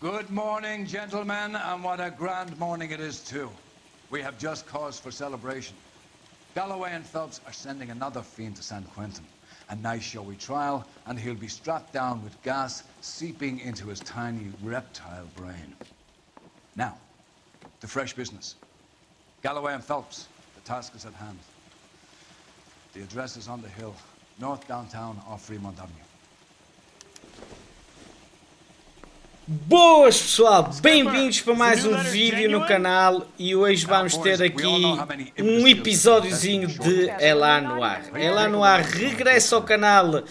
Good morning, gentlemen, and what a grand morning it is, too. We have just cause for celebration. Galloway and Phelps are sending another fiend to San Quentin. A nice showy trial, and he'll be strapped down with gas seeping into his tiny reptile brain. Now, to fresh business. Galloway and Phelps, the task is at hand. The address is on the hill, north downtown off Fremont Avenue. Boas pessoal, bem-vindos para mais um vídeo no canal e hoje vamos ter aqui um episódiozinho de Noire. Noire regressa ao canal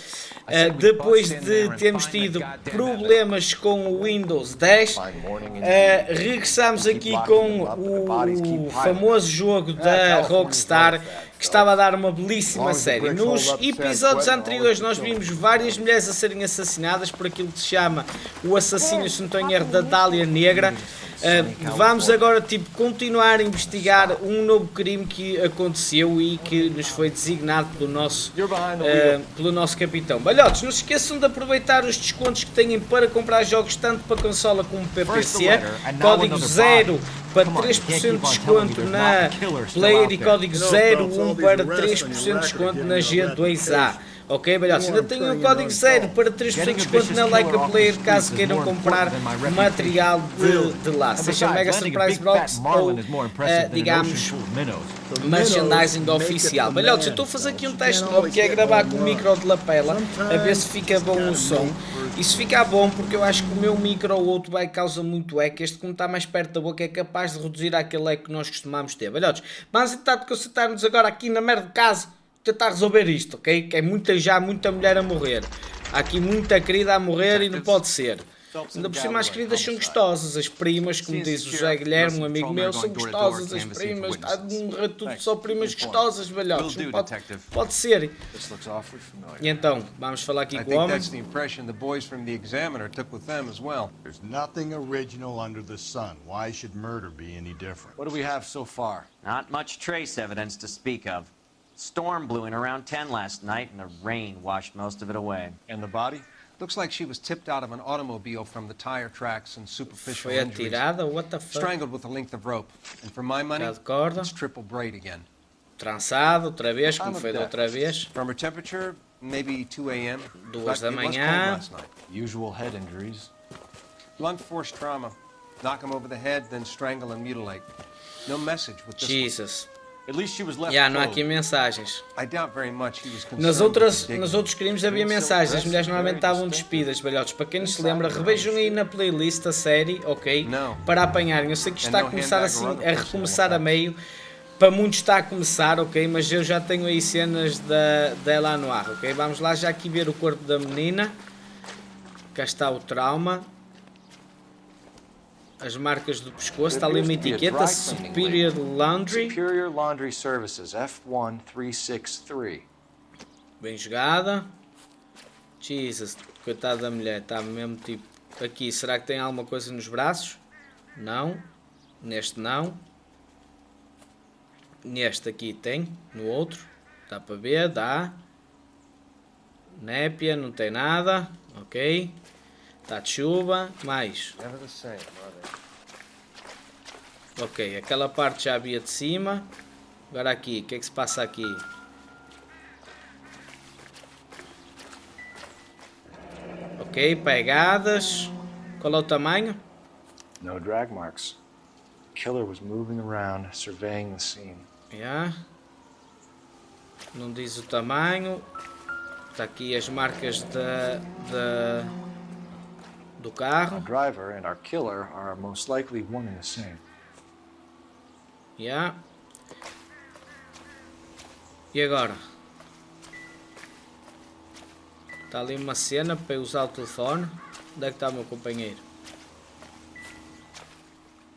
depois de termos tido problemas com o Windows 10. Regressamos aqui com o famoso jogo da Rockstar, que estava a dar uma belíssima série. Nos episódios anteriores nós vimos várias mulheres a serem assassinadas por aquilo que se chama o assassínio, se não estou em erro, da Dália Negra. Vamos agora continuar a investigar um novo crime que aconteceu e que nos foi designado pelo nosso capitão. Balhotes, não se esqueçam de aproveitar os descontos que têm para comprar jogos tanto para consola como para PC. Código 0 para 3% de desconto na Player e código 01 para 3% de desconto na G2A. Ok, balhotes, ainda tenho o código 0 para 3% de desconto na Like a Player caso queiram comprar material de lá, seja Mega Surprise Box ou, digamos, merchandising oficial. Balhotes, eu estou a fazer aqui um teste novo que é gravar com o micro de lapela, a ver se fica bom o som. E se ficar bom, porque eu acho que o meu micro ou outro vai causar muito eco, este como está mais perto da boca é capaz de reduzir aquele eco que nós costumamos ter. Balhotes, vamos tentar concentrar-nos agora aqui na merda de casa, tentar resolver isto, ok? Que é muita mulher a morrer. Há aqui muita querida a morrer e não pode ser. Ainda por cima as queridas são gostosas, as primas, como diz o José Guilherme, um amigo meu, são gostosas as primas, está de morrer tudo só primas gostosas, velhotes, não pode ser. E então, vamos falar aqui com o homem. There's nothing original under the sun. Why should murder be any different? What do we have so far? Not much trace evidence to speak of. Storm blew in around 10 last night, and the rain washed most of it away. And the body? Looks like she was tipped out of an automobile from the tire tracks and superficial Foi injuries. atirada, what the fuck? Strangled with a length of rope. And for my money, it's triple braid again. Trançado, outra vez, como foi da outra vez. From her temperature, maybe 2 a.m. 2 da manhã. Usual head injuries. Blunt force trauma. Knock him over the head, then strangle and mutilate. No message with this Jesus. one. At least she was left Não há aqui mensagens. I doubt very much he was Nos outros crimes havia mensagens, as mulheres normalmente estavam despidas, velhotes. Para quem não se lembra, revejam aí na playlist a série, ok? Para apanharem. Eu sei que isto está a começar assim, a recomeçar a meio. Para muitos está a começar, ok? Mas eu já tenho aí cenas da Noire, ok? Vamos lá já aqui ver o corpo da menina. Cá está o trauma. As marcas do pescoço, está ali uma etiqueta, Superior Laundry Services, F1363. Bem jogada. Jesus, coitada da mulher, está mesmo tipo... Aqui, será que tem alguma coisa nos braços? Não. Neste não. Neste aqui tem, no outro. Dá para ver, dá. Népia, não tem nada. Ok. Está de chuva, mais. Ok, aquela parte já havia de cima. Agora aqui, o que é que se passa aqui? Ok, pegadas. Qual é o tamanho? No drag marks. Killer was moving around, surveying the scene. Yeah. Não diz o tamanho. Está aqui as marcas do Our carro. driver and our killer are most likely one and the same. Yeah. E agora? Está ali uma cena para eu usar o telefone. Onde é que está o meu companheiro?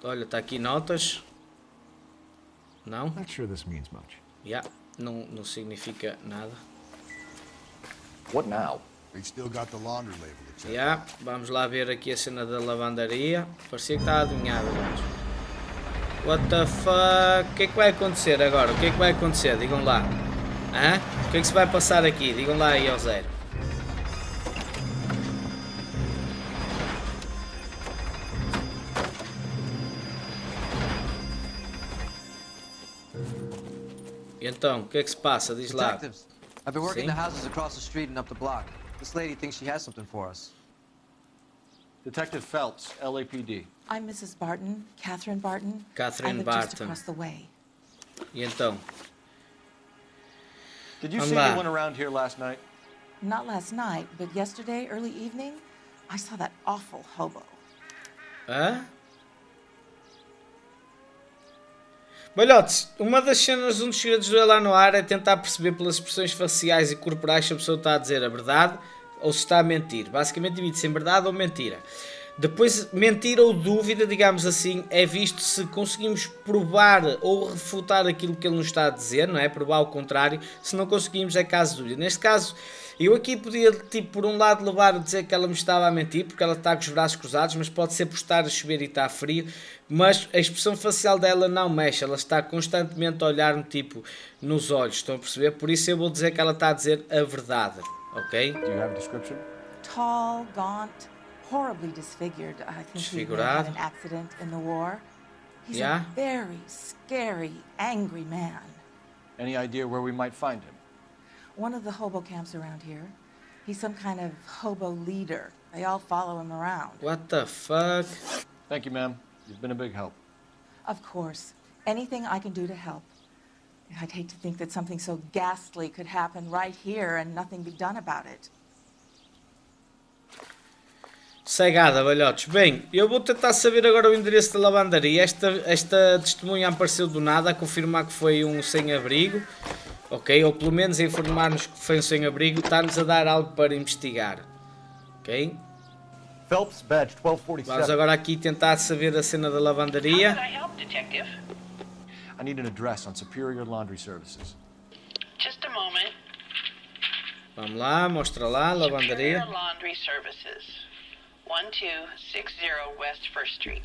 Olha, está aqui notas. Não? Not sure this means much. Yeah. Não significa nada. What now? We've still got the laundry label to check. Yeah. Vamos lá ver aqui a cena da lavandaria. Parecia que está adivinhado, gajo. What the fuck? O que é que vai acontecer agora? O que é que vai acontecer? Digam lá. Hã? O que é que se vai passar aqui? Digam lá aí ao zero. E então, o que é que se passa? Diz lá. Detectives, I've been working Sim? the houses across the street and up the block. This lady thinks she has something for us. Detective Phelps, LAPD. I'm Mrs. Barton, Catherine Barton. Catherine I live just Barton. across the way. E então? Did you Vamos see lá. anyone around here last night? Not last night, but yesterday, early evening, I saw that awful hobo. Hã? Balhotes, uma das cenas, um dos segredos do Ela Noire é tentar perceber pelas expressões faciais e corporais se a pessoa está a dizer a verdade ou se está a mentir. Basicamente divide-se em verdade ou mentira. Depois, mentira ou dúvida, digamos assim, é visto se conseguimos provar ou refutar aquilo que ele nos está a dizer, não é? Provar o contrário. Se não conseguimos, é caso de dúvida. Neste caso, eu aqui podia, tipo, por um lado levar a dizer que ela me estava a mentir, porque ela está com os braços cruzados, mas pode ser por estar a chover e está frio. Mas a expressão facial dela não mexe, ela está constantemente a olhar-me, tipo, nos olhos, estão a perceber? Por isso eu vou dizer que ela está a dizer a verdade, ok? Do you have a description? Tall, gaunt, horribly disfigured. I think he may have had an accident in the war. He's Yeah. a very scary, angry man. Any idea where we might find him? One of the hobo camps around here. He's some kind of hobo leader. They all follow him around. What the fuck? Thank you, ma'am. You've been a big help. Of course. Anything I can do to help. I'd hate to think that something so ghastly could happen right here and nothing be done about it. Cegada, balhotes. Bem, eu vou tentar saber agora o endereço da lavandaria. Esta testemunha apareceu do nada a confirmar que foi um sem-abrigo. Ok? Ou pelo menos a informar-nos que foi um sem-abrigo. Está-nos a dar algo para investigar. Ok? Phelps, badge Vamos 1247. agora aqui tentar saber a cena da lavandaria. How can I help, Detective? I need an address on Superior Laundry Services. Just a moment. Vamos lá, mostra lá, lavandaria. Superior Laundry Services, 1260 West 1st Street.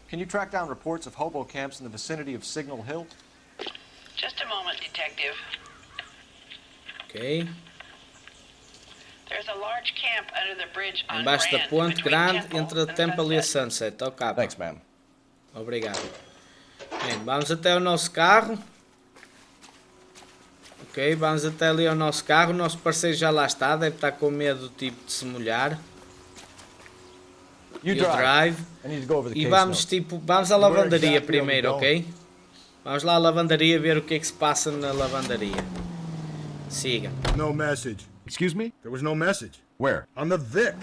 Can you track down reports of hobo camps in the vicinity of Signal Hill? Just a moment, Detective. Ok. There's a large camp under the bridge on Embaixo da Grand ponte between grande Temple entre a and Temple e a Sunset. Sunset. Ok. Thanks, ma'am. Obrigado. Bem, vamos até o nosso carro. Ok, vamos até ali ao nosso carro. O nosso parceiro já lá está. Deve estar com medo tipo de se molhar. You E o drive. I need to go over the E case vamos notes. tipo, vamos à lavandaria exactly primeiro, are we ok? Vamos lá à lavandaria ver o que é que se passa na lavandaria. Siga. No message. Excuse me? There was no message. Where? On the Vic.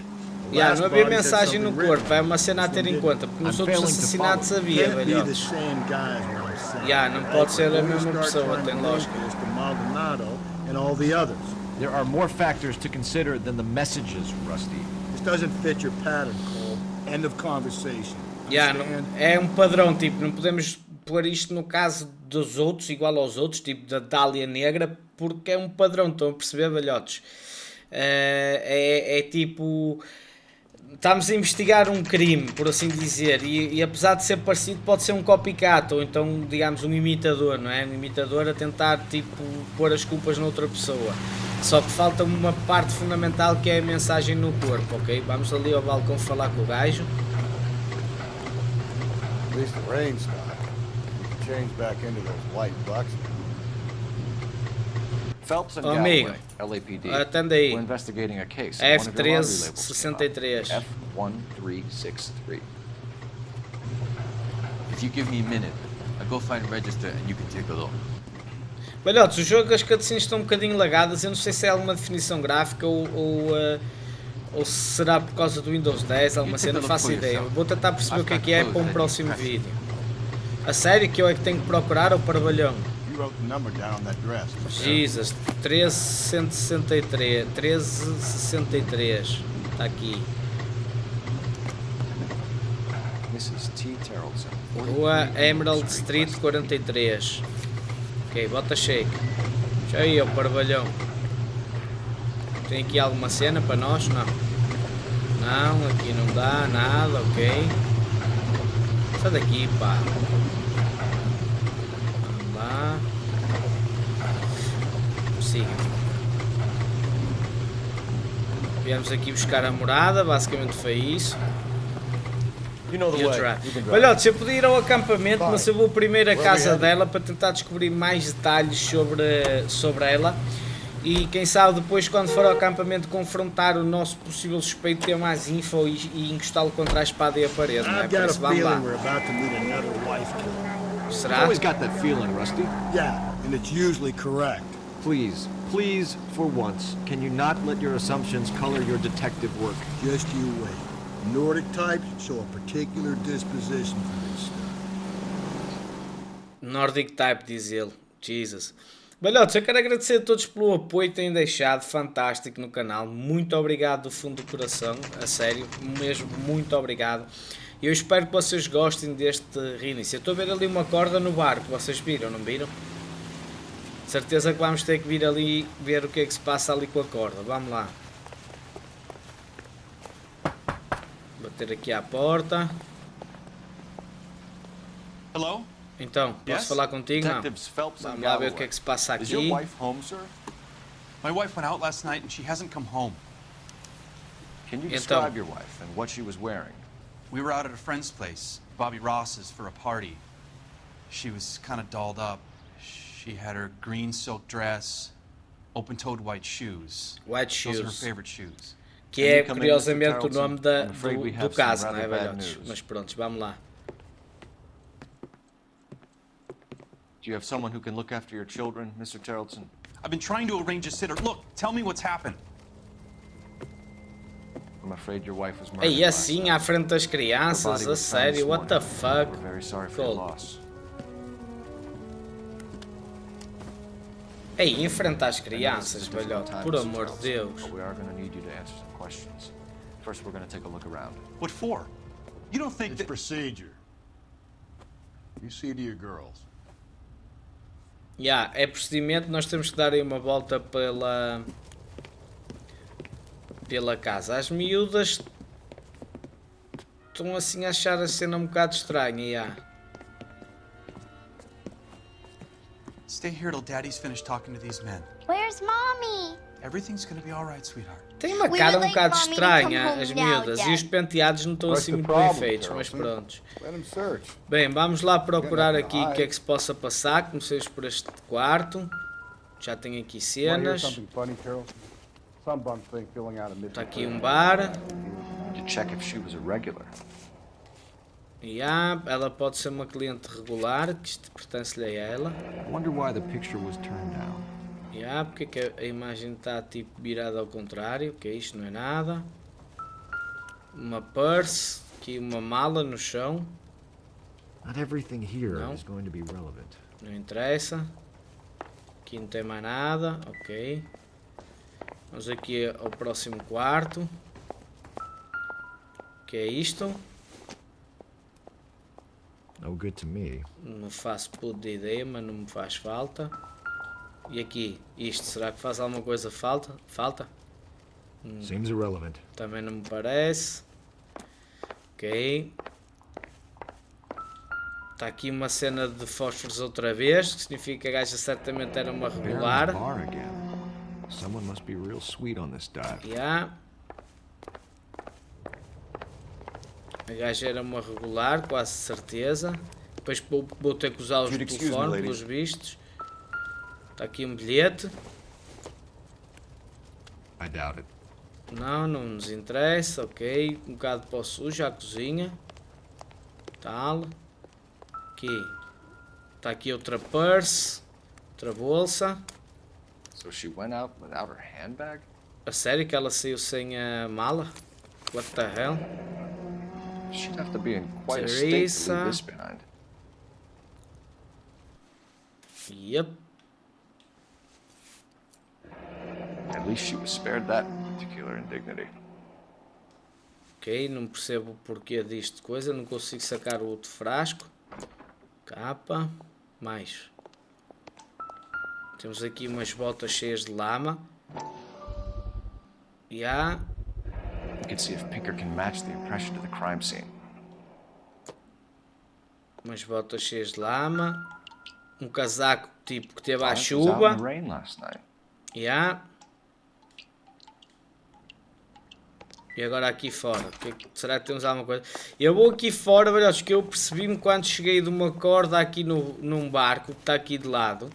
The Yeah, last não havia body said mensagem no something corpo, written. é uma cena a ter em conta, porque nos I'm outros failing to assassinatos follow. havia, Can't be the velho. same guys what I'm saying. Yeah, não pode ser a We'll mesma start pessoa, trying tem to lógica. link this to Maldonado and all the others. There are more factors to consider than the messages, Rusty. This doesn't fit your pattern, Cole. End of conversation. Yeah, não, Understand? é um padrão, tipo, não podemos pôr isto no caso dos outros, igual aos outros, tipo da Dália Negra, porque é um padrão, estão a perceber, velhotes? É tipo, estamos a investigar um crime, por assim dizer, e apesar de ser parecido, pode ser um copycat, ou então, digamos, um imitador, não é? Um imitador a tentar, tipo, pôr as culpas noutra pessoa. Só que falta uma parte fundamental que é a mensagem no corpo, ok? Vamos ali ao balcão falar com o gajo. At least the rain stopped. You can change back into those white bucks. Phelps and Oh, amigo. Galloway, LAPD. Atende aí. We're investigating a case. One of your laundry labels came up. F1363. F1363. If you give me a minute, I'll go find a register and you can take a look. Balhotes, o jogo, as cutscenes estão um bocadinho lagadas. Eu não sei se é alguma definição gráfica ou se será por causa do Windows 10, alguma cena, não faço ideia. Vou tentar perceber o que é para um próximo vídeo. A sério que eu é que tenho que procurar ou para balhão? Jesus, 1363, 1363, está aqui. Rua Emerald Street 43. Ok, bota shake. Já aí, o parvalhão. Tem aqui alguma cena para nós? Não. Não, aqui não dá nada, ok. Sai daqui, pá. Vamos lá. Siga. Viemos aqui buscar a morada, basicamente foi isso. Balhotes, eu podia ir ao acampamento, mas eu vou primeiro à casa dela para tentar descobrir mais detalhes sobre ela. E quem sabe depois, quando for ao acampamento, confrontar o nosso possível suspeito, ter mais info e encostá-lo contra a espada e a parede, não é? Por isso, vamos lá. Será? Always got that feeling, Rusty. Yeah, and it's usually correct. Please, for once, can you not let your assumptions color your detective work? Just you wait. Nordic types show a particular disposition for this stuff. Nordic type, diz ele. Jesus. Balhotes, eu quero agradecer a todos pelo apoio que têm deixado, fantástico no canal. Muito obrigado do fundo do coração, a sério, mesmo muito obrigado. Eu espero que vocês gostem deste reinício. Eu estou a ver ali uma corda no barco, vocês viram, não viram? Certeza que vamos ter que vir ali ver o que é que se passa ali com a corda. Vamos lá. Bater aqui à porta. Hello? Então, posso falar contigo? Não. Vamos lá ver o que é que se passa aqui. Is your wife home, sir? My wife went out last night and she hasn't come home. Can you describe your wife and what she was wearing? We were out at a friend's place, Bobby Ross's, for a party. She was kind of dolled up. She had her green silk dress, open-toed white shoes. White shoes. Those are her favorite shoes. Que é curiosamente o nome do caso, não é, velhotes? Mas pronto, vamos lá. Do you have someone who can look after your children, Mr. Tarleton? I've been trying to arrange a sitter. Look, tell me what's happened. I'm afraid your wife was murdered. Ei, assim à frente das crianças, a sério, what the fuck? We're very sorry for your loss. Ei, enfrentar as crianças, velhote, por amor de Deus. But we are going to need you to answer some questions. First, we're going to take a look around. What for? You don't think It's that... procedure. You see to your girls. É procedimento, nós temos que dar aí uma volta pela casa. As miúdas estão assim a achar a cena um bocado estranha, Stay here till Daddy's finished talking to these men. Where's Mommy? Everything's gonna be all right, sweetheart. Tem uma cara um bocado estranha, as miúdas, e os penteados não estão assim muito bem feitos, mas pronto. Bem, vamos lá procurar aqui o que é que se possa passar. Comecemos por este quarto. Já tem aqui cenas. Está aqui um bar. Ela pode ser uma cliente regular, que isto pertence-lhe a ela. Porque é que a imagem está tipo virada ao contrário? Que isto não é nada. Uma purse, aqui uma mala no chão. Não interessa. Aqui não tem mais nada, ok. Vamos aqui ao próximo quarto. Que é isto? Não faço puta de ideia, mas não me faz falta. E aqui, isto, será que faz alguma coisa falta? Seems irrelevant. Também não me parece. Ok. Está aqui uma cena de fósforos outra vez, que significa que a gaja certamente era uma regular. Someone must be real sweet on this dive. A gaja era uma regular, quase certeza. Depois vou ter que usar os telefones, pelos vistos. Está aqui um bilhete. I doubt it. Não nos interessa, ok. Um bocado para o sujo, a cozinha. Tal. Aqui. Está aqui outra purse. Outra bolsa. So she went out without her handbag? A sério que ela saiu sem a mala? What the hell? She'd have to be in quite a state to leave this behind. Yep. At least she was spared that particular indignity. Ok, não percebo o porquê disto coisa, não consigo sacar o outro frasco. Capa, mais. Temos aqui umas botas cheias de lama. E há... We can see if Pinker can match the impression to the crime scene. Umas botas cheias de lama. Um casaco tipo que teve à chuva. E há... E agora aqui fora, será que temos alguma coisa? Eu vou aqui fora, velhotes, que eu percebi-me quando cheguei de uma corda aqui num barco que está aqui de lado.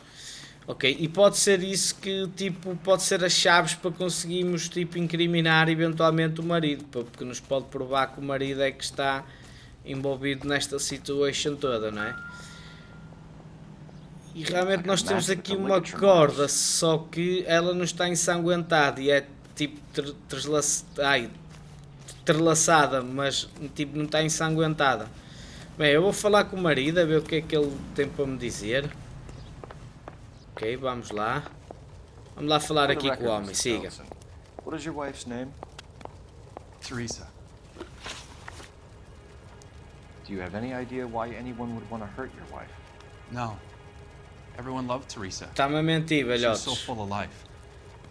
Ok, e pode ser isso que, tipo, pode ser as chaves para conseguirmos, tipo, incriminar eventualmente o marido. Porque nos pode provar que o marido é que está envolvido nesta situation toda, não é? E realmente nós temos aqui uma corda, só que ela não está ensanguentada e é, tipo, entrelaçada, mas tipo não está ensanguentada. Bem, eu vou falar com o marido a ver o que é que ele tem para me dizer. Ok, vamos lá. Vamos lá falar aqui com o homem, siga. What is your wife's name? Teresa. Do you have any idea why anyone would want to hurt your wife? No. Everyone loved Teresa. Está-me a mentir, velhotes. She's so full of life.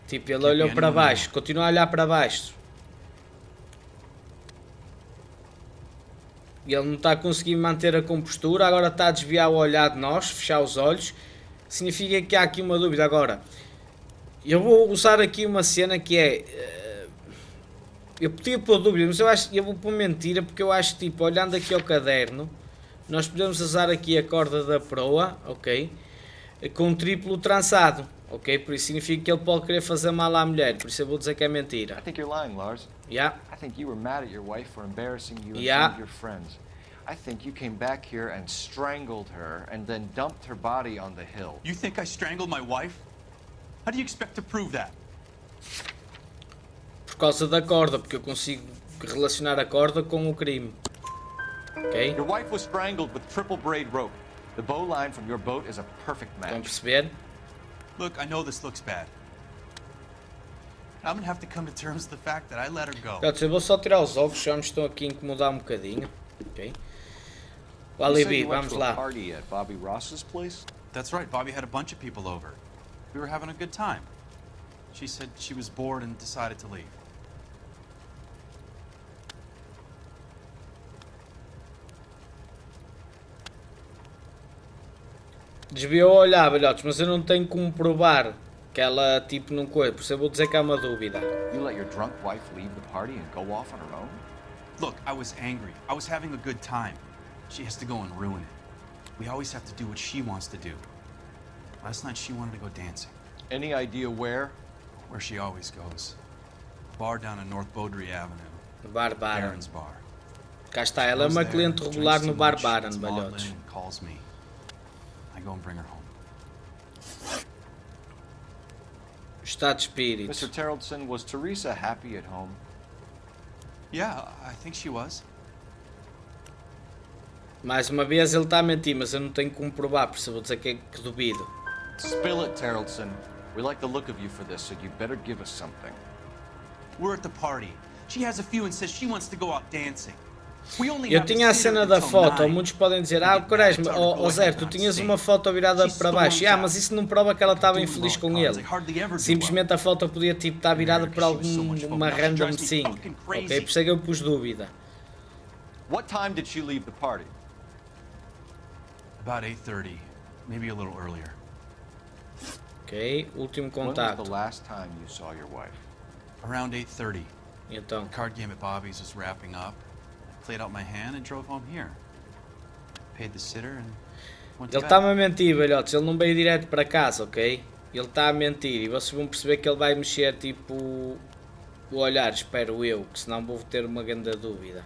Tipo, ele olhou para baixo, continua a olhar para baixo. E ele não está a conseguir manter a compostura, agora está a desviar o olhar de nós, fechar os olhos. Significa que há aqui uma dúvida. Agora, eu vou usar aqui uma cena que é... eu podia pôr dúvida, mas eu vou pôr mentira, porque eu acho que, tipo, olhando aqui ao caderno, nós podemos usar aqui a corda da proa, ok? Com triplo trançado, ok? Por isso significa que ele pode querer fazer mal à mulher, por isso eu vou dizer que é mentira. I think you're lying, Lars. Yeah. I think you were mad at your wife for embarrassing you in Yeah. front of your friends. I think you came back here and strangled her and then dumped her body on the hill. You think I strangled my wife? How do you expect to prove that? Por causa da corda, porque eu consigo relacionar a corda com o crime. Ok? Your wife was strangled with triple braid rope. The bow line from your boat is a perfect Estão a match. perceber? Look, I know this looks bad. I'm gonna have to come to terms with the fact that I let her go. Eu vou só tirar os óculos, já me estão aqui a incomodar um bocadinho. Ok? O Alibi, vamos lá. Party at Bobby Ross's place? That's right, Bobby had a bunch of people over. We were having a good time. She said she was bored and decided to leave. Desviou a olhar, velhotes, mas eu não tenho como provar que ela, tipo, não coisa. Por isso eu vou dizer que há uma dúvida. You let your drunk wife leave the party and go off on her own? Look, I was angry. I was having a good time. She has to go and ruin it. We always have to do what she wants to do. Last night she wanted to go dancing. Any idea where? Where she always goes. Bar down on North Beaudry Avenue. Bar Baron. Baron's bar. Cá está, ela é uma cliente regular no Bar Baron, velhotes. Calls me. I go and bring her home. Estado de espírito. Mr. Terrellson, was Teresa happy at home? Yeah, I think she was. Mais uma vez ele está a mentir, mas eu não tenho como provar, por isso eu vou dizer que duvido. Spill it, Terrellson. We like the look of you for this, so you better give us something. We're at the party. She has a few and says she wants to go out dancing. Eu tinha a cena da foto, muitos podem dizer, Quaresma, Zé, tu tinhas uma foto virada para baixo. Mas isso não prova que ela estava infeliz com ele. Simplesmente a foto podia tipo, estar virada para alguma random thing. Ok, por isso é que eu pus dúvida. What time did she leave the party? About 8:30, maybe a little earlier. Ok, último When was contacto. the last time you saw your wife? Around 8:30. Então, The card game at Bobby's was wrapping up. Played out my hand and drove home here. Paid the sitter and went to ele bed. está-me a mentir, velhotes, ele não veio direto para casa, ok? Ele está a mentir e vocês vão perceber que ele vai mexer tipo o olhar, espero eu, que senão vou ter uma grande dúvida.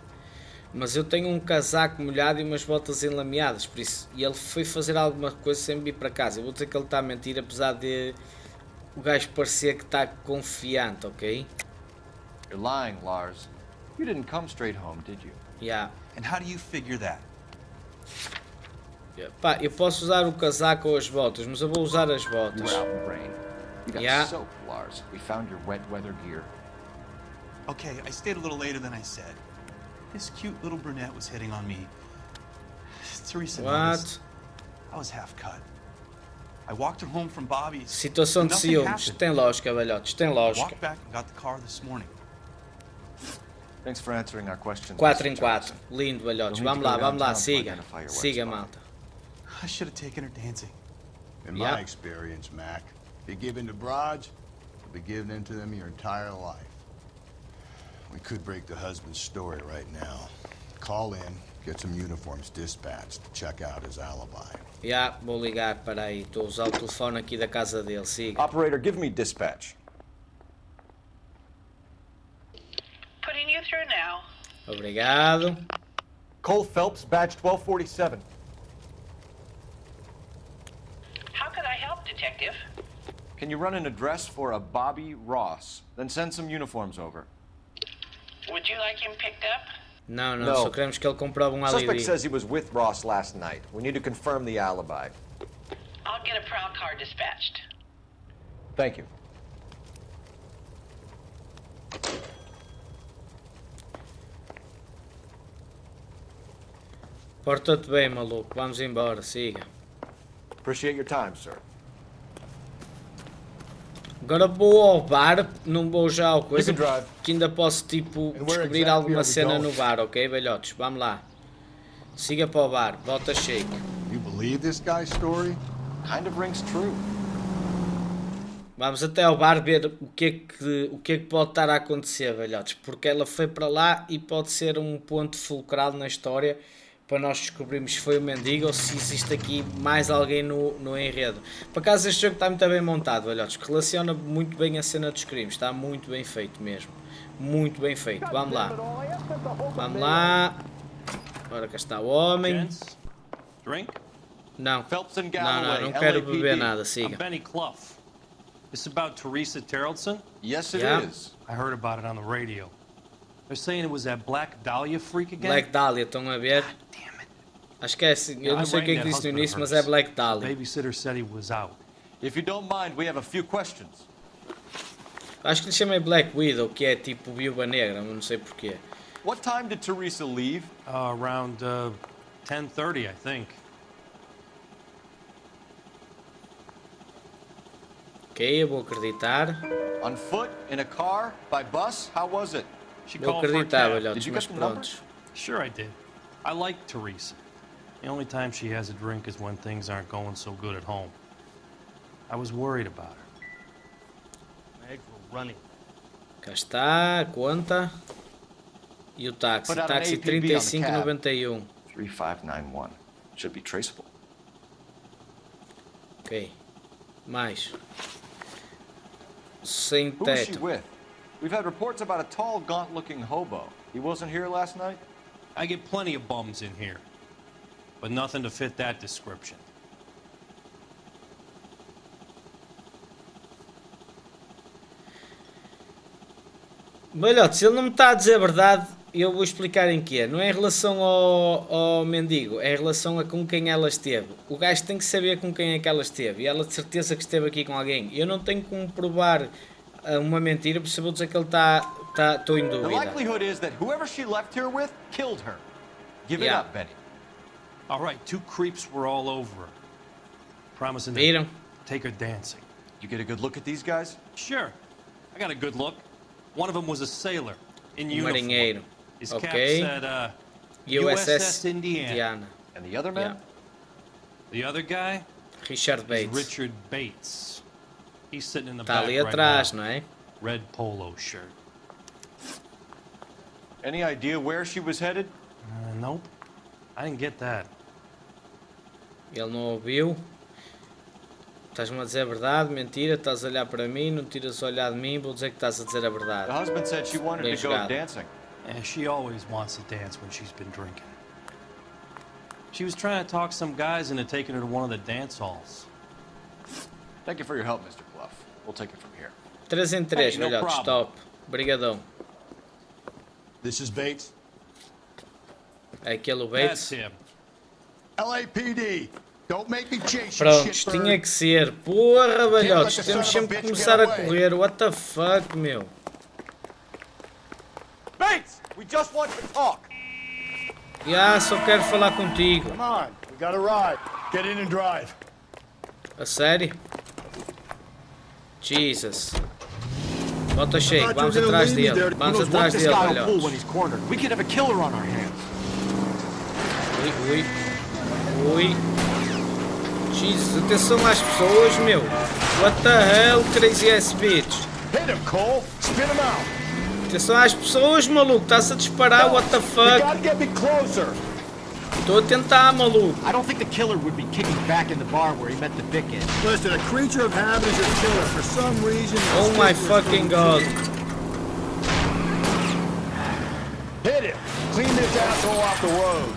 Mas eu tenho um casaco molhado e umas botas enlameadas, por isso. E ele foi fazer alguma coisa sem vir para casa. Eu vou dizer que ele está a mentir, apesar de o gajo parecer que está confiante, ok? You're lying, Lars. You didn't come straight home, did you? Yeah. And how do you figure that? Pá, eu posso usar o casaco ou as botas, mas eu vou usar as You botas. were out in the rain. You got Yeah. soap, Lars. We found your wet weather gear. Okay, I stayed a little later than I said. This cute little brunette was hitting on me. Teresa noticed. I was half cut. I walked her home from Bobby's. Situação de Nothing ciúmes. happened. Tem lógica, velhotes, tem I lógica. walked back and got the car this morning. Thanks for answering our questions. 4 em Mr. 4. Johnson. Lindo, velhotes. You'll need Vamos to go lá, downtown to siga. identify your wife's Siga, body. malta. I should have taken her dancing. In Yeah. my experience, Mac, if you give in to broads, you'll be giving in to them your entire life. We could break the husband's story right now. Call in, get some uniforms dispatched to check out his alibi. Já, vou ligar, para aí. Estou a usar o telefone aqui da casa dele, siga. Operator, give me dispatch. Putting you through now. Obrigado. Cole Phelps, badge 1247. How could I help, Detective? Can you run an address for a Bobby Ross? Then send some uniforms over. Would you like him picked up? Não, não, No. só queremos que ele comprove um Suspect alibi. says he was with Ross last night. We need to confirm the alibi. I'll get a prowl car dispatched. Thank you. Porta-te bem, maluco. Vamos embora, siga. Appreciate your time, sir. Agora vou ao bar, não vou já ao coisa, You can drive. que ainda posso, tipo, And where descobrir exactly alguma are we cena going? no bar, ok, velhotes? Vamos lá. Siga para o bar, volta shake. You believe this guy's story? Kind of rings true. Vamos até ao bar ver o que é que pode estar a acontecer, velhotes, porque ela foi para lá e pode ser um ponto fulcral na história para nós descobrirmos se foi o mendigo ou se existe aqui mais alguém no enredo. Por acaso este jogo está muito bem montado, velhotes, que relaciona muito bem a cena dos crimes, está muito bem feito mesmo, muito bem feito. Vamos lá, vamos lá, agora cá está o homem. Gents, drink? Não, Phelps and não, Galloway, não quero LAPD. beber nada, I'm siga. Benny Clough. This about Teresa Terrellson? Yes, it Yeah. is. I heard about it on the radio. They're saying it was that Black Dahlia freak again? Black Dahlia, estão a ver? Acho que é assim, eu não sei o que é que disse no início, mas é Black Dahlia. Babysitter said he was out. If you don't mind, we have a few questions. Acho que lhe chamei Black Widow, que é tipo viúva negra, mas não sei porquê. What time did Teresa leave? Around 10:30, I think. Ok, eu vou acreditar. On foot? In a car? By bus? How was it? She Vou called for a acreditar, cab. velhotes, Did you mas get the number? prontos. Sure I did. I like Teresa. The only time she has a drink is when things aren't going so good at home. I was worried about her. My eggs were running. Cá está, a conta. E o táxi. Put out an Táxi APB on the 3591. 3591. Should be traceable. Ok. Mais. Sem Who was she teto. with? We've had reports about a tall, gaunt-looking hobo. He wasn't here last night? I get plenty of bums in here, but nothing to fit that description. Velhote, se ele não me está a dizer a verdade, eu vou explicar em que é. Não é em relação ao mendigo, é em relação a com quem ela esteve. O gajo tem que saber com quem é que ela esteve. E ela de certeza que esteve aqui com alguém. Eu não tenho como provar uma mentira, por isso eu vou dizer que ele estou em The dúvida. likelihood is that whoever she left here with killed her. Give it Yeah. up, Benny. All right, 2 creeps were all over her, promising to Viram? take her dancing. You get a good look at these guys? Sure, I got a good look. One of them was a sailor in uniform. Marinheiro. His cap Ok. said USS Indiana. And the other man? Yeah. The other guy Richard is Bates. Richard Bates. He's sitting in the Está back ali right atrás, now. não é? Red polo shirt. Any idea where she was headed? Nope, I didn't get that. Ele não ouviu. Estás-me a dizer a verdade, mentira, estás a olhar para mim, não tiras o olhar de mim, vou dizer que estás a dizer a verdade. The husband said she wanted Bem to go jogado. dancing. And she always wants to dance when she's been drinking. She was trying to talk some guys into taking her to one of the dance halls. Thank you for your help, Mr. Bluff. We'll take it from here. 3 em 3, velhotes, top. Obrigadão. This is Bates. É aquele o Bates. That's him. LAPD. Don't make me chase you, Prontos, shitbird. tinha que ser. Porra, velhotes, temos sempre que começar a correr. What the fuck, meu? Bates, we just want to talk. Só quero falar contigo. Come on, we got a ride. Get in and drive. A sério? Jesus. Bota shake, vamos atrás dele. Vamos atrás dele, velhotes. We could have a killer on our hands. Ui, ui. Ui. Jesus, atenção às pessoas, meu. What the hell, crazy ass bitch. Hit him, Cole. Spin him out. Atenção às pessoas, maluco. Estás a disparar, what the fuck. Estou a tentar, maluco. I don't think the killer would be kicking back in the bar where he met the Vic in. Listen, a creature of habit is a killer. For some reason... Oh my fucking god. Hit him. Clean this asshole off the road.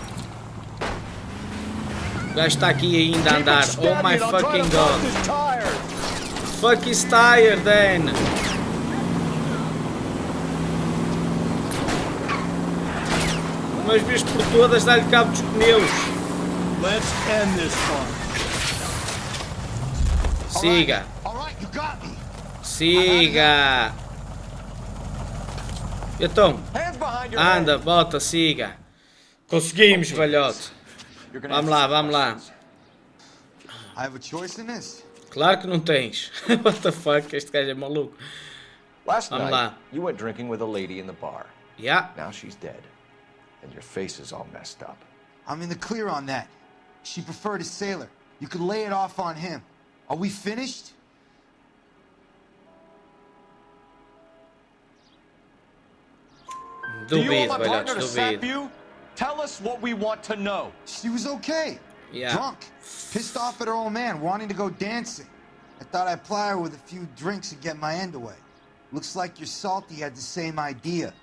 O gajo está aqui ainda a andar. Oh my fucking god. Fuck his tire, then. Mas vez por todas, dá-lhe cabo dos pneus. Let's end this fun. Siga. Siga. Então, anda, volta, siga. Conseguimos, velhote. Vamos lá, vamos lá. I have a choice in this. Claro que não tens. What the fuck, este gajo é maluco. Last Vamos night, lá. you went drinking with a lady in the bar. Yeah. Now she's dead. And your face is all messed up. I'm in the clear on that. She preferred a sailor. You could lay it off on him. Are we finished? Duvido, velhotes, duvido. Tell us what we want to know. She was okay. Yeah. Drunk. Pissed off at her old man, wanting to go dancing. I thought I'd ply her with a few drinks and get my end away. Looks like your salty had the same idea.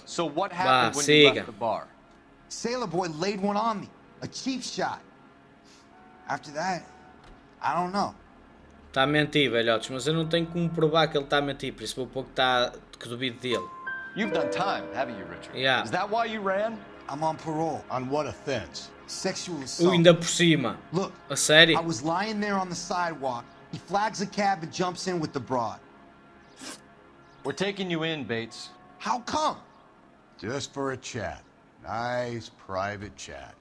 So what happened when you left the bar? Sailor boy laid one on me. A cheap shot. After that, I don't know. Está a mentir, velhotes, mas eu não tenho como provar que ele está a mentir, por isso vou pouco que duvido dele. You've done time, haven't you, Richard? Yeah. Is that why you ran? I'm on parole. On what offense? Sexual assault. Ainda por cima. Look, a sério? I was lying there on the sidewalk. He flags a cab and jumps in with the broad. We're taking you in, Bates. How come? Just for a chat. Nice private chat.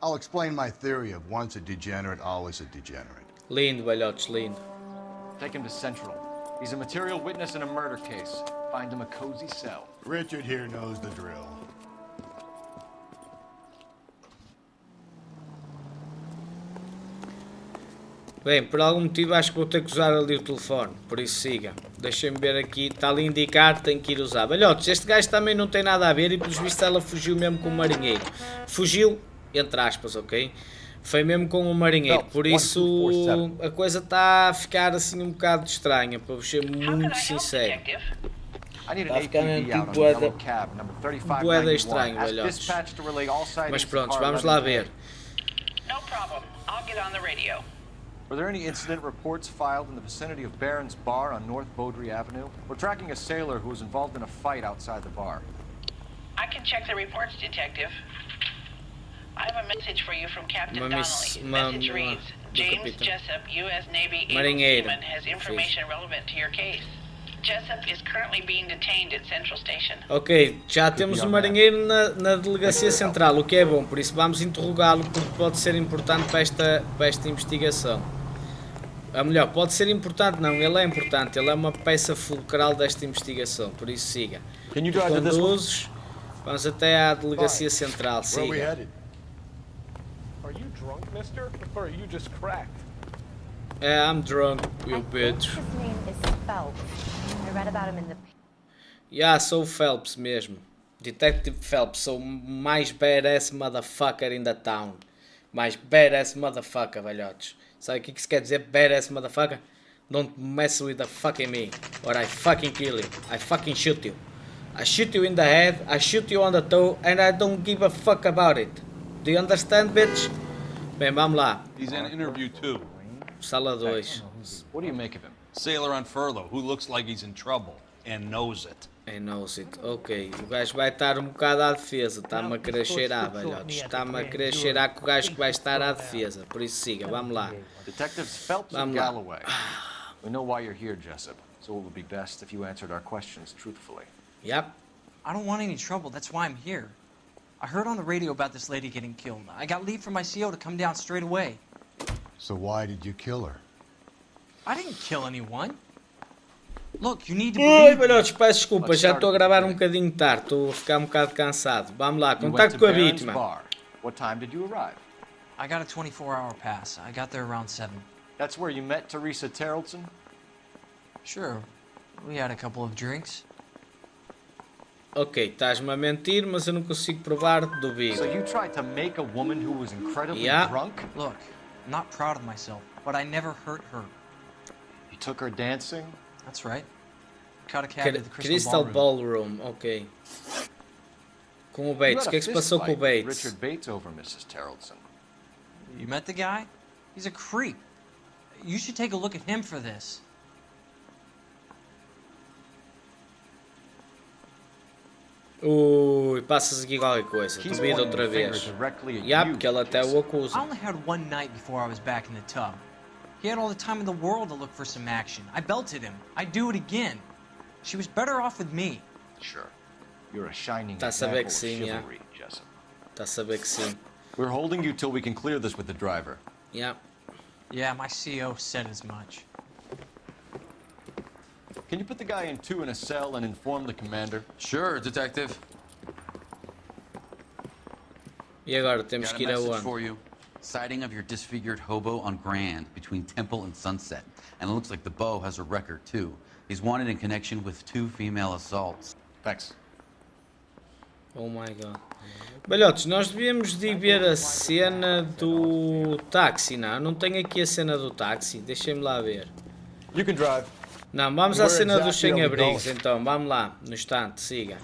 I'll explain my theory of once a degenerate, always a degenerate. Lindo, velhotes, lindo. Take him to Central. He's a material witness in a murder case. Find him a cozy cell. Richard here knows the drill. Bem, por algum motivo acho que vou ter que usar ali o telefone, por isso siga. Deixem-me ver aqui, está ali indicado, tenho que ir usar. Velhotes, este gajo também não tem nada a ver e pelos vistos ela fugiu mesmo com o marinheiro. Fugiu, entre aspas, ok? Foi mesmo com o marinheiro, por isso a coisa está a ficar assim um bocado estranha, para vos ser muito sincero. Está a ficar mesmo tipo boeda estranho, velhotes. Mas pronto, vamos lá ver. No problem. I'll get on the radio. Were there any incident reports filed in the vicinity of Barron's Bar on North Beaudry Avenue? We're tracking a sailor who was involved in a fight outside the bar. I can check the reports, Detective. I have a message for you from Captain Donnelly. Message reads, James Jessup, U.S. Navy seaman, has information relevant to your case. Jessup is currently being detained at Central Station. Ok, já temos o marinheiro na delegacia central, o que é bom, por isso vamos interrogá-lo porque pode ser importante para esta investigação. Ou melhor, pode ser importante, não, ele é importante, ele é uma peça fulcral desta investigação, por isso siga. Conduzes, vamos até à delegacia central, siga. Are you drunk, mister? Or are you just cracked? I'm drunk, you bitch. His name is Phelps. I read about him in the... Yeah, sou o Phelps mesmo. Detective Phelps, sou o mais badass motherfucker in the town. Mais badass motherfucker, velhotes. Sabe o que isso quer dizer, badass motherfucker? Don't mess with the fucking me, or I fucking kill you. I fucking shoot you. I shoot you in the head, I shoot you on the toe, and I don't give a fuck about it. Do you understand, bitch? Bem, vamos lá. He's in interview 2. Sala 2. What do you make of him? Sailor on furlough who looks like he's in trouble and knows it. And knows it. Ok, o gajo vai estar um bocado à defesa. Está-me a querer cheirar, velhotes. Está-me a querer cheirar com o gajo que vai estar à defesa. Por isso siga, vamos lá. Detectives Phelps and Galloway. We know why you're here, Jessup. So it would be best if you answered our questions truthfully. Yep. I don't want any trouble. That's why I'm here. I heard on the radio about this lady getting killed. I got leave from my CO to come down straight away. So why did you kill her? I didn't kill anyone. Look, you need to Oi, believe me. velhotes, peço desculpa, já estou a gravar um bocadinho tarde, estou a ficar um bocado cansado. Vamos lá, contacto com a vítima. What time did you arrive? I got a 24-hour pass. I got there around 7. That's where you met Teresa Terrellson? Sure. We had a couple of drinks. Ok, estás-me a mentir, mas eu não consigo provar, duvido. So you tried to make a woman who was incredibly drunk? Look, I'm not proud of myself, but I never hurt her. You took her dancing? That's right. Caught a cab to the Crystal Ballroom, ok. Com o Bates, o que é que se passou com o Bates? Richard Bates over Mrs. Terrellson. You met the guy? He's a creep. You should take a look at him for this. Ui, passa-se aqui qualquer coisa. Duvido outra vez. Ya, porque ele até o acusa. I only had one night before I was back in the tub. He had all the time in the world to look for some action. I belted him. I'd do it again. She was better off with me. Sure. You're a shining Tá a example saber of que sim, já. chivalry, Jessup. Tá a saber que sim. We're holding you till we can clear this with the driver. Yeah. Yeah, my CO said as much. Can you put the guy in 2 in a cell and inform the commander? Sure, detective. E agora temos Got que a ir message aonde? for you. Sighting of your disfigured hobo on Grand between Temple and Sunset. And it looks like the beau has a record too. He's wanted in connection with 2 female assaults. Thanks. Oh my god. Balhotes, nós devíamos de ir ver a cena do táxi, não? Não tenho aqui a cena do táxi, deixem-me lá ver. You can drive. Não, vamos à cena dos sem-abrigos então, vamos lá, no instante, siga.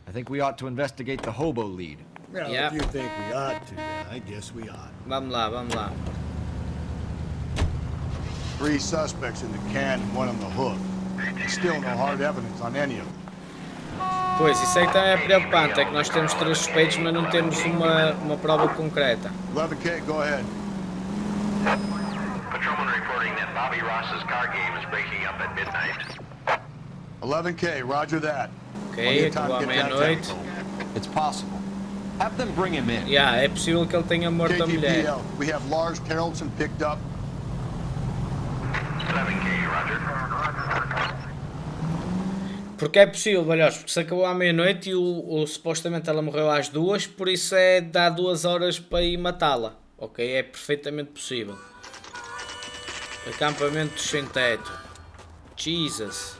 I think we ought to investigate the hobo lead. Well, Yep. if you think we ought to, I guess we ought. Vamos lá, vamos lá. 3 suspects in the can and 1 on the hook. Still no hard evidence on any of them. Pois, isso aí também é preocupante, é que nós temos 3 suspeitos, mas não temos uma prova concreta. 11K, go ahead. Patrolman reporting that Bobby Ross's car game is breaking up at midnight. 11K, roger that. Ok, acabou à meia-noite. It's possible. Have them bring him in. Yeah, é possível que ele tenha morto a mulher. KTPL, we have Lars Terrellson picked up. 11K, roger. Porque é possível, velhotes, porque se acabou à meia-noite e supostamente ela morreu às 2, por isso dá 2 horas para ir matá-la. Ok, é perfeitamente possível. Acampamento sem teto. Jesus.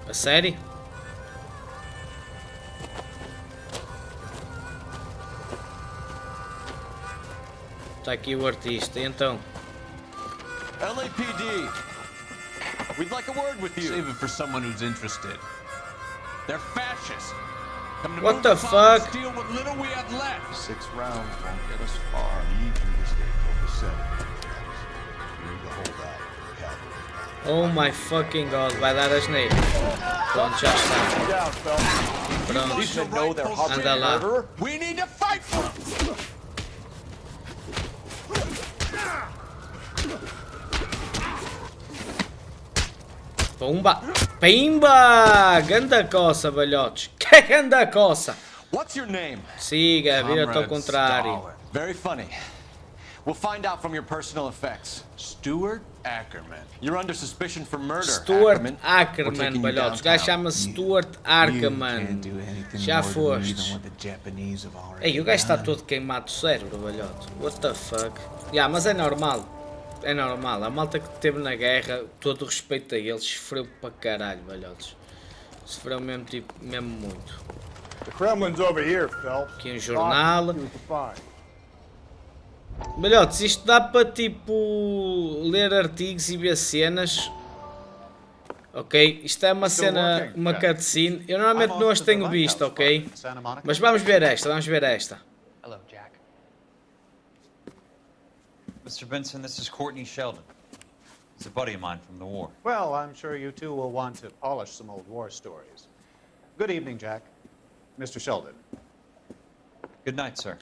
A sério? Está aqui o artista, e então? LAPD, we'd like a word with you. Save it for someone who's interested. They're fascists. Come to What move the farm and fuck? steal what little we have left. 6 rounds won't get us far. I need you to stay copacetic. You need to hold out for cavalry. Oh my fucking god, vai dar a asneira. Pronto, já está. Pronto, anda lá. We need to fight for them. Pumba! Pimba! Ganda coça, velhotes. Que ganda coça! What's your name? Siga, vira-te ao contrário. Very funny. We'll find out from your personal effects. Stuart Ackerman. You're under suspicion for murder. Stuart We're Ackerman, taking you velhotes. O gajo downtown. chama-se Stuart Ackerman. Já foste. Ei, o gajo está todo queimado do cérebro, velhote. What the fuck? Yeah, mas é normal. É normal. A malta que esteve na guerra, todo o respeito a eles, sofreu para caralho, velhotes. Sofreu mesmo, tipo, mesmo muito. The Kremlin's over here, Phelps. Aqui um jornal. Velhotes, isto dá para tipo ler artigos e ver cenas. Ok, isto é uma cena, uma cutscene. Eu normalmente não as tenho visto, ok? Mas vamos ver esta, vamos ver esta. Hello, Jack. Mr. Benson, this is Courtney Sheldon. He's a buddy of mine from the war. Well, I'm sure you two will want to polish some old war stories. Good evening, Jack. Mr. Sheldon. Good night, sir.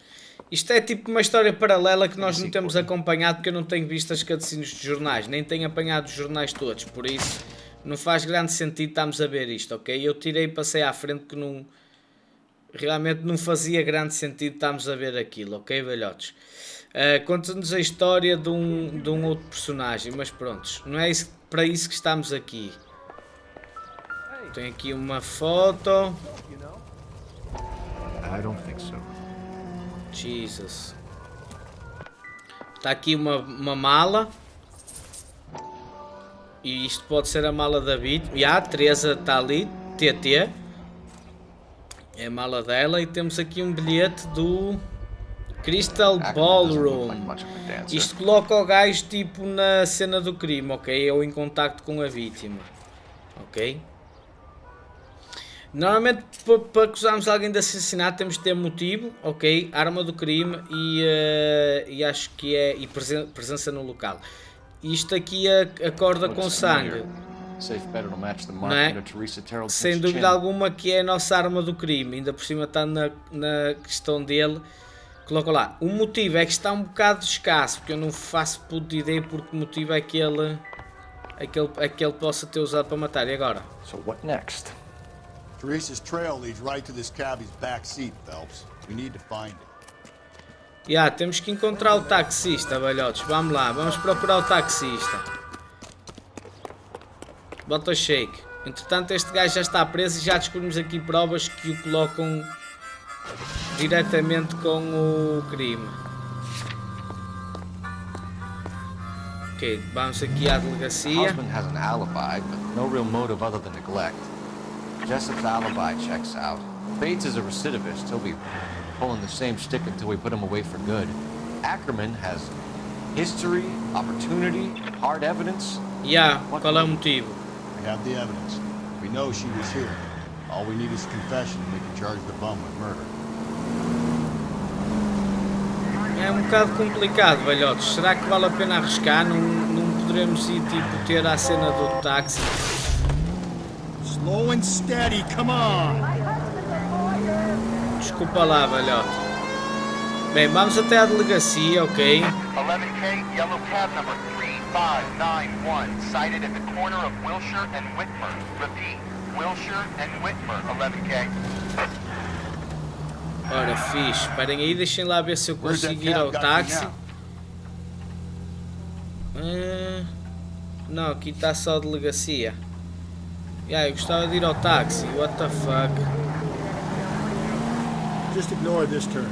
Isto é tipo uma história paralela que nós não temos acompanhado, porque eu não tenho visto as cutscenes de jornais, nem tenho apanhado os jornais todos, por isso não faz grande sentido estarmos a ver isto, ok? Eu tirei e passei à frente que não... Realmente não fazia grande sentido estarmos a ver aquilo, ok, velhotes? Conta-nos a história de um outro personagem, mas pronto, não é isso, para isso que estamos aqui. Tem aqui uma foto. I don't think so. Jesus. Está aqui uma mala. E isto pode ser a mala da vítima. E a Teresa está ali, TT. É a mala dela. E temos aqui um bilhete do Crystal Ballroom. Isto coloca o gajo tipo na cena do crime, ok? Ou em contacto com a vítima. Ok? Normalmente para acusarmos alguém de assassinato temos de ter motivo, ok? Arma do crime e acho que é presença no local. Isto aqui acorda com sangue, não é? Sem dúvida alguma que é a nossa arma do crime, ainda por cima está na questão dele. Coloca lá, o motivo é que está um bocado escasso, porque eu não faço puta de ideia porque motivo é que ele possa ter usado para matar. E agora? So what next? Teresa's trail leads right to this cabbie's back seat, Phelps. We need to find it. Temos que encontrar o taxista, velhotes. Vamos lá, vamos procurar o taxista. Bota o shake. Entretanto, este gajo já está preso e já descobrimos aqui provas que o colocam diretamente com o crime. Ok, vamos aqui à delegacia. Husband has an alibi, but no real motive other than neglect. Jessup's alibi checks out. Bates is a recidivist. He'll be pulling the same stick until we put him away for good. Ackerman has history, opportunity, hard evidence. Qual é o motivo? We have the evidence. We know she was here. All we need is a confession and we can charge the bum with murder. É um bocado complicado, velhotes. Será que vale a pena arriscar? Não poderemos ir tipo ter a cena do táxi. Slow and steady, come on! Desculpa lá, velhote. Bem, vamos até à delegacia, ok? 11K, yellow cab number 3591, sighted at the corner of Wilshire and Whitmer. Repeat, Wilshire and Whitmer, 11K. Ora, fixe. Esperem aí, deixem lá ver se eu consigo ir ao táxi. Não, aqui está só a delegacia. Eu gostava de ir ao táxi. What the fuck? Just ignore this turn.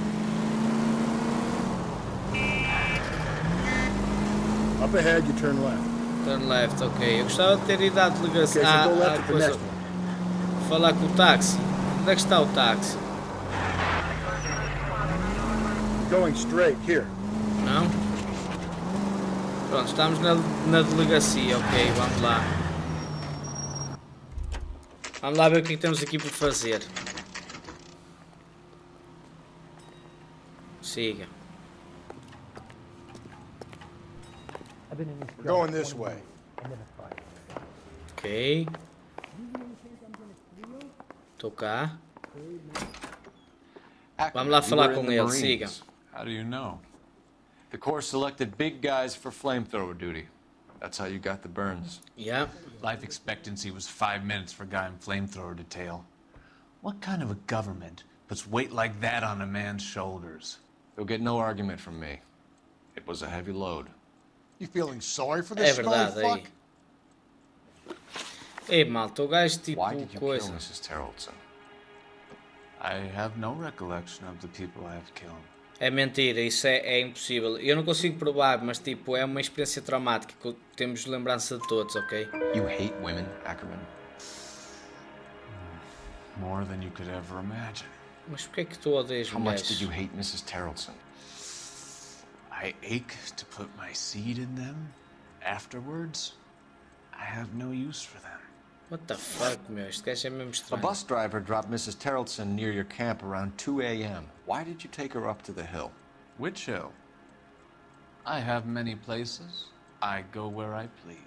Up ahead, you turn left. Turn left, ok. Eu gostava de ter ido à delegacia. Okay, so go left at the next one. Falar com o táxi. Onde é que está o táxi? Going straight here. Não? Pronto, estamos na delegacia, ok, vamos lá. Vamos lá ver o que temos aqui por fazer. Siga. Going this way. Ok. Estou cá. Vamos lá falar com ele, siga. How do you know? The Corps selected big guys for flamethrower duty. That's how you got the burns. Yeah. Life expectancy was 5 minutes for a guy in flamethrower detail. What kind of a government puts weight like that on a man's shoulders? You'll get no argument from me. It was a heavy load. You feeling sorry for this verdade, stone fuck? Ei, malta, o gajo tipo Why did you coisa. kill Mrs. Terrellson? I have no recollection of the people I have killed. É mentira, isso é impossível. Eu não consigo provar, mas tipo, é uma experiência traumática que temos lembrança de todos, ok? You hate women, Ackerman? More than you could ever imagine. Mas porquê é que tu odeias How mulheres? much did you hate Mrs. Terrellson? I ache to put my seed in them. Afterwards, I have no use for them. What the fuck, meu? Este gajo é mesmo A estranho. bus driver dropped Mrs. Terrellson near your camp around 2 a.m. Why did you take her up to the hill? Which hill? I have many places. I go where I please.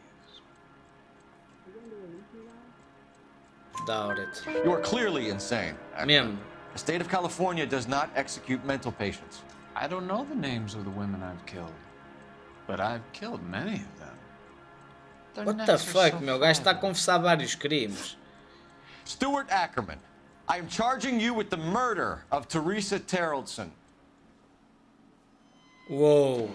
Doubt it. You are clearly insane. Mesmo. The state of California does not execute mental patients. I don't know the names of the women I've killed, but I've killed many of them. Their What the necks are fuck, so meu? O gajo está a fragile. confessar vários crimes. Stuart Ackerman, I am charging you with the murder of Teresa Terrellson. Uou.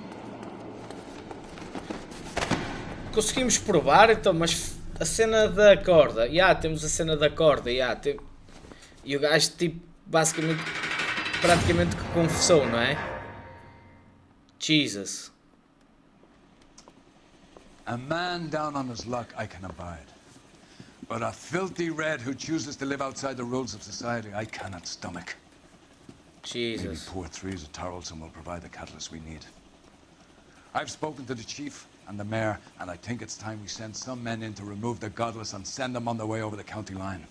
Conseguimos provar, então, mas a cena da corda. Temos a cena da corda. E o gajo, tipo, basicamente, praticamente que confessou, não é? Jesus. A man down on his luck I can abide. But a filthy red who chooses to live outside the rules of society I cannot stomach. Jesus. Maybe poor Teresa Tarleton will provide the catalyst we need. I've spoken to the chief and the mayor, and I think it's time we send some men in to remove the godless and send them on their way over the county line.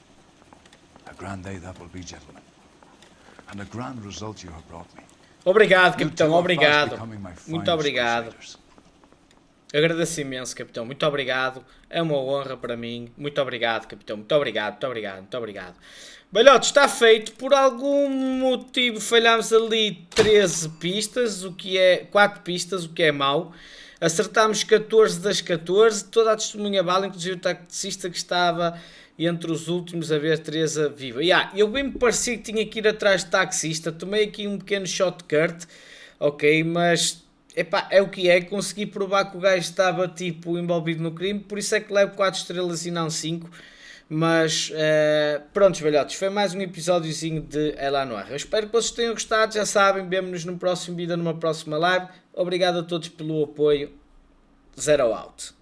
A grand day that will be, gentlemen. And a grand result you have brought me. Obrigado, capitão. You two are fast Obrigado. becoming my Muito finest obrigado. crusaders. Agradeço imenso, capitão. Muito obrigado. É uma honra para mim. Muito obrigado, capitão. Muito obrigado, muito obrigado, muito obrigado. Balhotes, está feito. Por algum motivo falhámos ali 13 pistas, o que é 4 pistas, o que é mau. Acertámos 14 das 14. Toda a testemunha vale, inclusive o taxista que estava entre os últimos a ver Teresa viva. Eu bem me parecia que tinha que ir atrás de taxista. Tomei aqui um pequeno shortcut. Ok, mas... Epá, é o que é, consegui provar que o gajo estava tipo envolvido no crime, por isso é que levo 4 estrelas e não 5. Mas prontos, velhotes, foi mais um episódiozinho de Noire. Eu espero que vocês tenham gostado, já sabem, vemo-nos no próximo vídeo, numa próxima live. Obrigado a todos pelo apoio. Zero out.